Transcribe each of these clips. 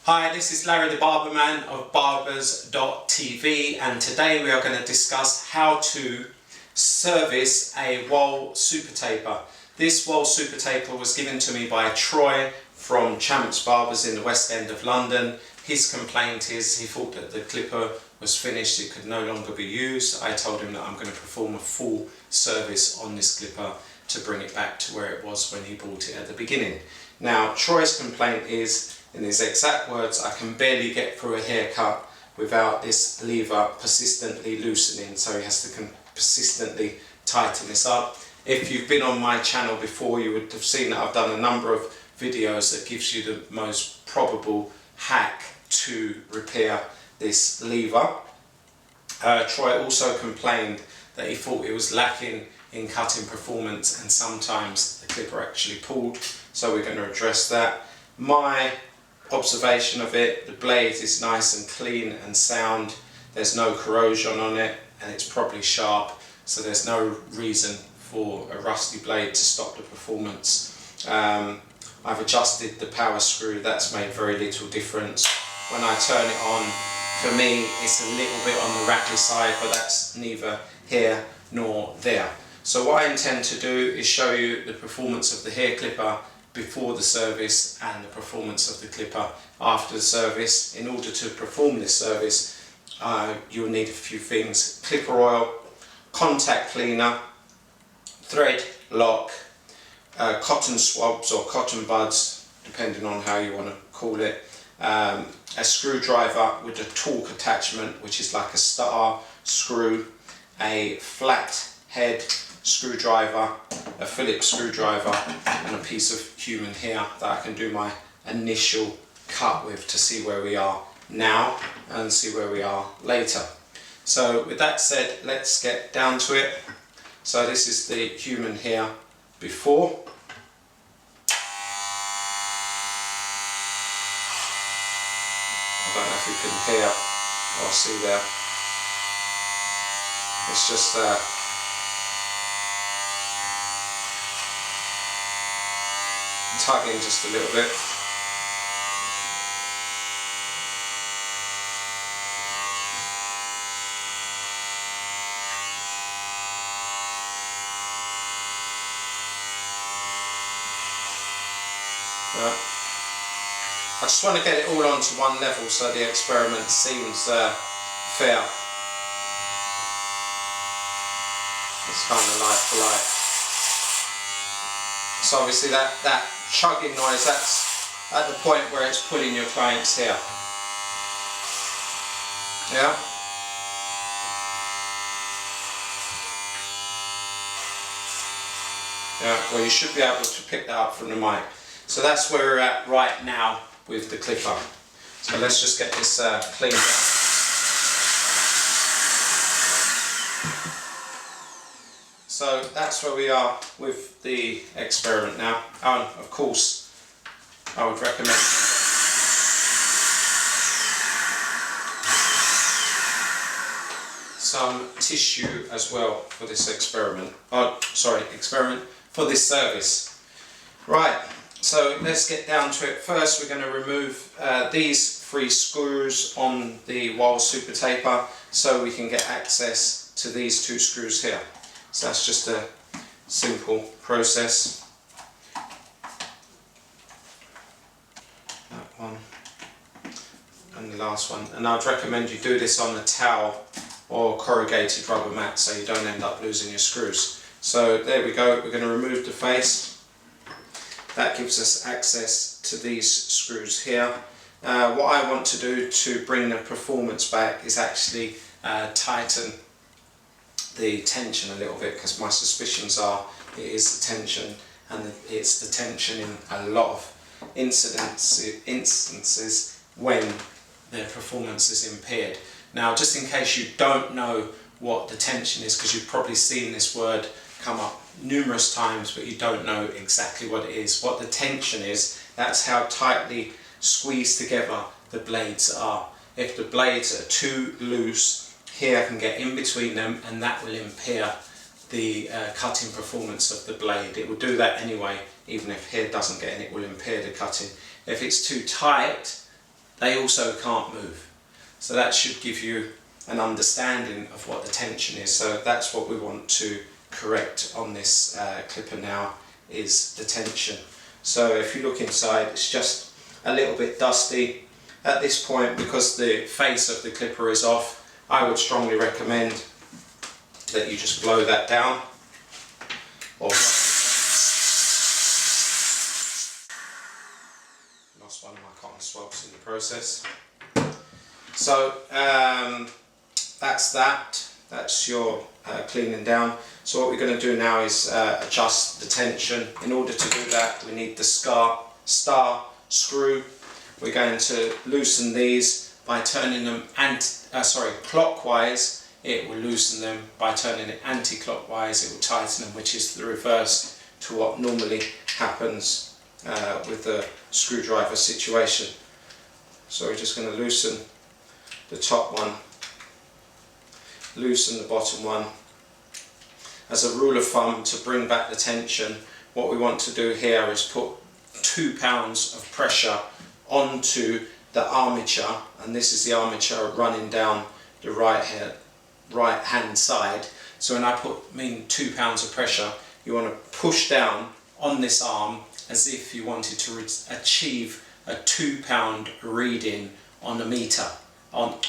Hi, this is Larry the Barberman of Barbers.tv, and today we are going to discuss how to service a Wahl Super Taper. This Wahl Super Taper was given to me by Troy from Champs Barbers in the West End of London. His complaint is he thought that the clipper was finished, it could no longer be used. I told him that I'm going to perform a full service on this clipper to bring it back to where it was when he bought it at the beginning. Now, Troy's complaint is, in his exact words, I can barely get through a haircut without this lever persistently loosening, so he has to persistently tighten this up. If you've been on my channel before, you would have seen that I've done a number of videos that gives you the most probable hack to repair this lever. Troy also complained that he thought it was lacking in cutting performance and sometimes the clipper actually pulled, so we're going to address that. My observation of it, the blade is nice and clean and sound, there's no corrosion on it, and it's probably sharp, so there's no reason for a rusty blade to stop the performance. I've adjusted the power screw, that's made very little difference. When I turn it on, for me it's a little bit on the rattly side, but that's neither here nor there. So what I intend to do is show you the performance of the hair clipper before the service and the performance of the clipper after the service. In order to perform this service, you'll need a few things: clipper oil, contact cleaner, thread lock, cotton swabs or cotton buds, depending on how you want to call it, a screwdriver with a Torx attachment, which is like a star screw, a flat head screwdriver, a Phillips screwdriver, and a piece of human hair that I can do my initial cut with to see where we are now and see where we are later. So with that said, let's get down to it. So this is the human hair before. I don't know if you can hear or see there. It's just tugging just a little bit. I just want to get it all onto one level so the experiment seems fair. It's kind of like for like. So obviously that chugging noise, that's at the point where it's pulling your client's hair. Yeah? Yeah, well, you should be able to pick that up from the mic. So that's where we're at right now with the clipper. So let's just get this cleaned up. So that's where we are with the experiment now. Of course, I would recommend some tissue as well for this experiment. Experiment for this service. Right, so let's get down to it. First, we're going to remove these 3 screws on the Wahl Super Taper so we can get access to these 2 screws here. So that's just a simple process. That one and the last one. And I'd recommend you do this on a towel or corrugated rubber mat so you don't end up losing your screws. So there we go, we're going to remove the face. That gives us access to these screws here. What I want to do to bring the performance back is actually tighten the tension a little bit, because my suspicions are it is the tension, and it's the tension in a lot of instances when their performance is impaired. Now, just in case you don't know what the tension is, because you've probably seen this word come up numerous times but you don't know exactly what it is. What the tension is, that's how tightly squeezed together the blades are. If the blades are too loose, hair can get in between them and that will impair the cutting performance of the blade. It will do that anyway, even if hair doesn't get in, it will impair the cutting. If it's too tight, they also can't move. So that should give you an understanding of what the tension is. So that's what we want to correct on this clipper now, is the tension. So if you look inside, it's just a little bit dusty. At this point, because the face of the clipper is off, I would strongly recommend that you just blow that down. Or lost one of my cotton swabs in the process. So that's your cleaning down. So what we're going to do now is adjust the tension. In order to do that, we need the star screw. We're going to loosen these by turning them clockwise. It will loosen them. By turning it anti-clockwise, it will tighten them, which is the reverse to what normally happens with the screwdriver situation. So we're just going to loosen the top one, loosen the bottom one. As a rule of thumb, to bring back the tension, what we want to do here is put 2 pounds of pressure onto the armature, and this is the armature running down the right hand side. So when I mean 2 pounds of pressure, you want to push down on this arm as if you wanted to achieve a 2 pound reading on a meter, on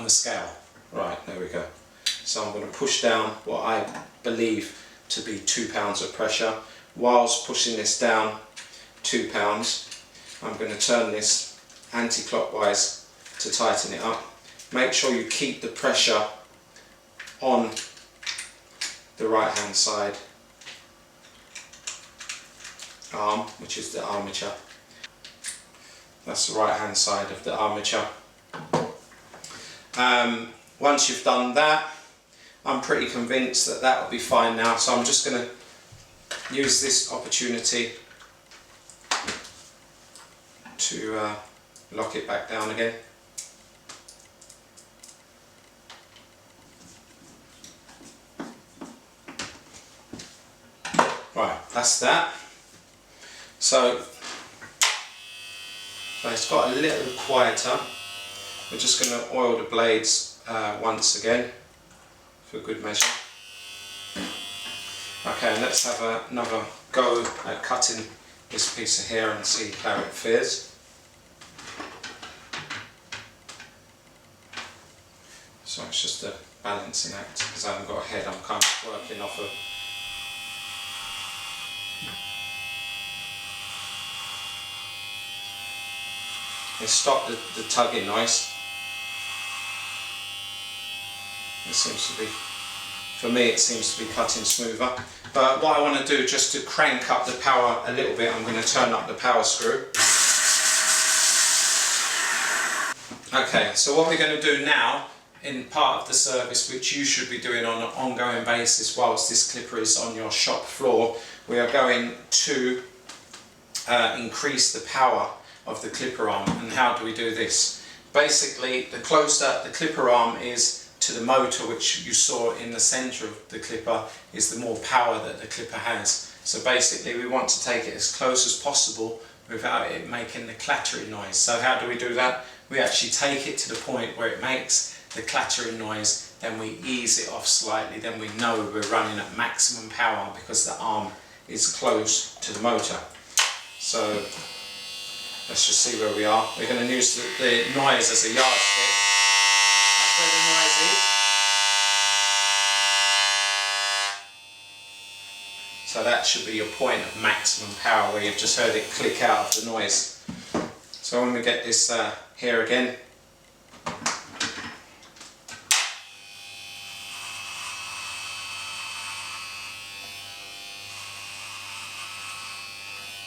the scale. Right, there we go. So I'm going to push down what I believe to be 2 pounds of pressure. Whilst pushing this down 2 pounds, I'm going to turn this anti-clockwise to tighten it up. Make sure you keep the pressure on the right hand side arm, which is the armature. That's the right hand side of the armature. Once you've done that, I'm pretty convinced that that will be fine now. So I'm just going to use this opportunity to lock it back down again. Right, that's that. So it's got a little quieter. We're just going to oil the blades once again for good measure. Okay, let's have another go at cutting this piece of hair and see how it fares. So it's just a balancing act because I haven't got a head. I'm kind of working off of it stopped the tugging noise. It seems to be, for me it seems to be cutting smoother. But what I want to do, just to crank up the power a little bit, I'm going to turn up the power screw. Okay, so what we're going to do now, in part of the service which you should be doing on an ongoing basis whilst this clipper is on your shop floor, we are going to increase the power of the clipper arm. And how do we do this? Basically, the closer the clipper arm is to the motor, which you saw in the center of the clipper, is the more power that the clipper has. So basically we want to take it as close as possible without it making the clattering noise. So how do we do that? We actually take it to the point where it makes the clattering noise, then we ease it off slightly, then we know we're running at maximum power because the arm is close to the motor. So let's just see where we are. We're going to use the noise as a yardstick. That's where the noise is. So that should be your point of maximum power, where you've just heard it click out of the noise. So when we get this here again,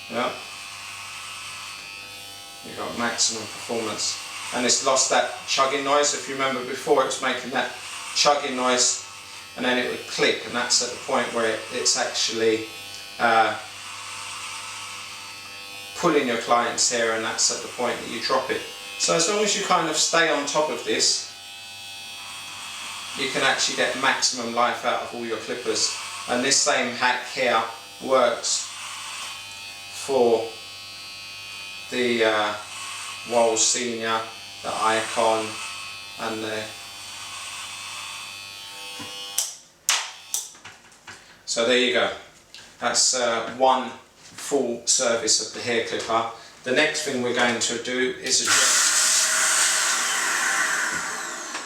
yeah, you've got maximum performance. And it's lost that chugging noise. If you remember before, it was making that chugging noise and then it would click, and that's at the point where it's actually pulling your client's hair, and that's at the point that you drop it. So as long as you kind of stay on top of this, you can actually get maximum life out of all your clippers. And this same hack here works for the Wahl Senior, the icon, and the... So there you go. That's one full service of the hair clipper. The next thing we're going to do is address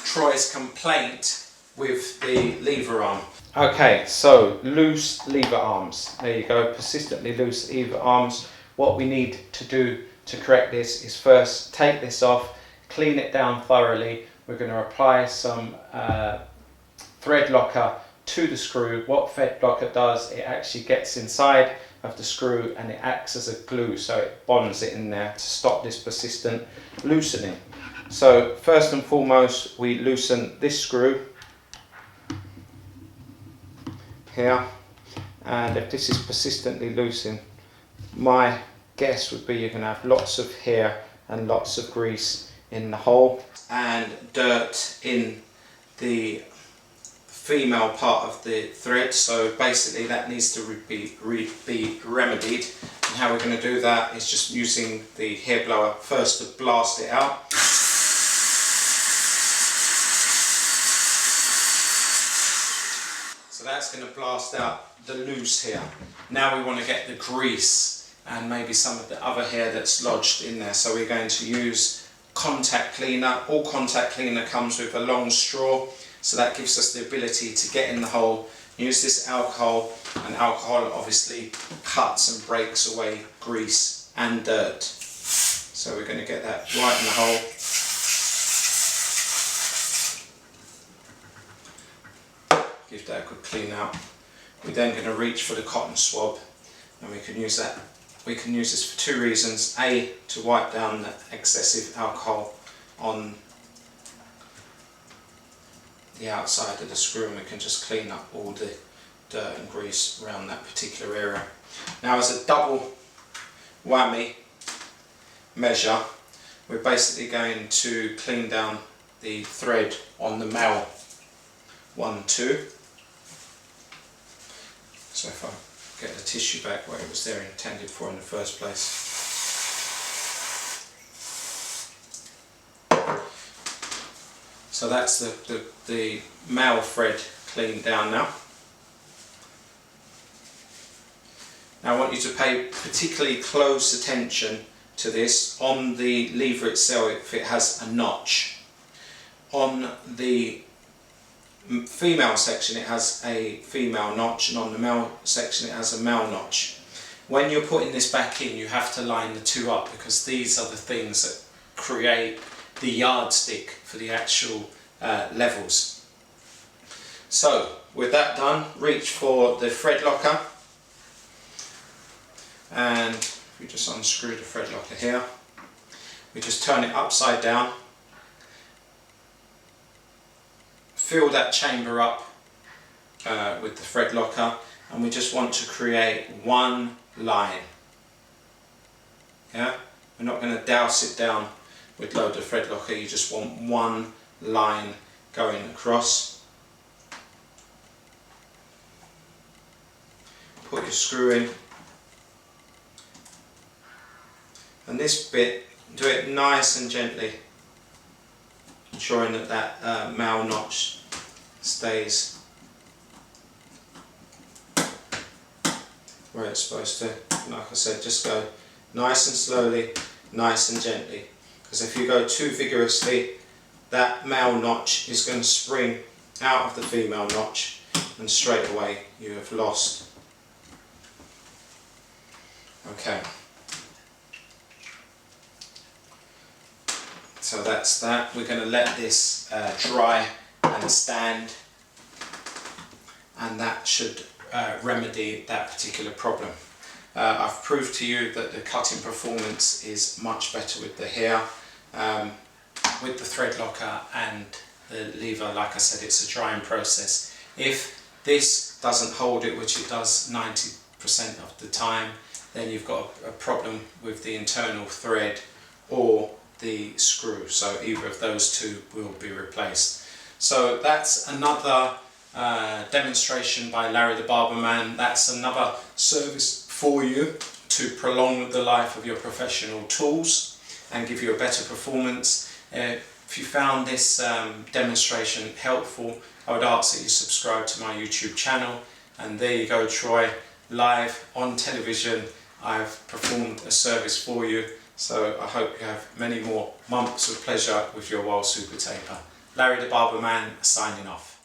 Troy's complaint with the lever arm. Okay, so loose lever arms. There you go, persistently loose lever arms. What we need to do to correct this is first take this off, clean it down thoroughly. We're going to apply some thread locker to the screw. What thread locker does, it actually gets inside of the screw and it acts as a glue, so it bonds it in there to stop this persistent loosening. So first and foremost, we loosen this screw here, and if this is persistently loosened, my guess would be you're going to have lots of hair and lots of grease in the hole and dirt in the female part of the thread, so basically that needs to be remedied. And how we're going to do that is just using the hair blower first to blast it out. So that's going to blast out the loose hair. Now we want to get the grease and maybe some of the other hair that's lodged in there. So we're going to use contact cleaner. All contact cleaner comes with a long straw, so that gives us the ability to get in the hole, use this alcohol, and alcohol obviously cuts and breaks away grease and dirt. So we're going to get that right in the hole. Give that a good clean out. We're then going to reach for the cotton swab, and we can use that. We can use this for two reasons. A, to wipe down the excessive alcohol on the outside of the screw, and we can just clean up all the dirt and grease around that particular area. Now, as a double whammy measure, we're basically going to clean down the thread on the male 1, 2. So if I get the tissue back where it was there intended for in the first place. So that's the male thread cleaned down now. Now I want you to pay particularly close attention to this. On the lever itself, if it has a notch. On the female section it has a female notch, and on the male section it has a male notch. When you're putting this back in, you have to line the two up, because these are the things that create the yardstick for the actual levels. So with that done, reach for the thread locker, and we just unscrew the thread locker here. We just turn it upside down, fill that chamber up with the thread locker, and we just want to create one line. Yeah, we're not going to douse it down with load of thread locker. You just want one line going across. Put your screw in, and this bit, do it nice and gently, ensuring that that male notch stays where it's supposed to. Like I said, just go nice and slowly, nice and gently, because if you go too vigorously, that male notch is going to spring out of the female notch, and straight away you have lost. Okay. So that's that. We're going to let this dry and stand, and that should remedy that particular problem. I've proved to you that the cutting performance is much better with the hair, with the thread locker and the lever. Like I said, it's a drying process. If this doesn't hold it, which it does 90% of the time, then you've got a problem with the internal thread or the screw. So either of those two will be replaced. So that's another demonstration by Larry the Barberman. That's another service for you to prolong the life of your professional tools. and give you a better performance. If you found this demonstration helpful, I would ask that you subscribe to my YouTube channel. And there you go, Troy, live on television. I've performed a service for you, so I hope you have many more months of pleasure with your Wahl Super Taper. Larry the Barberman signing off.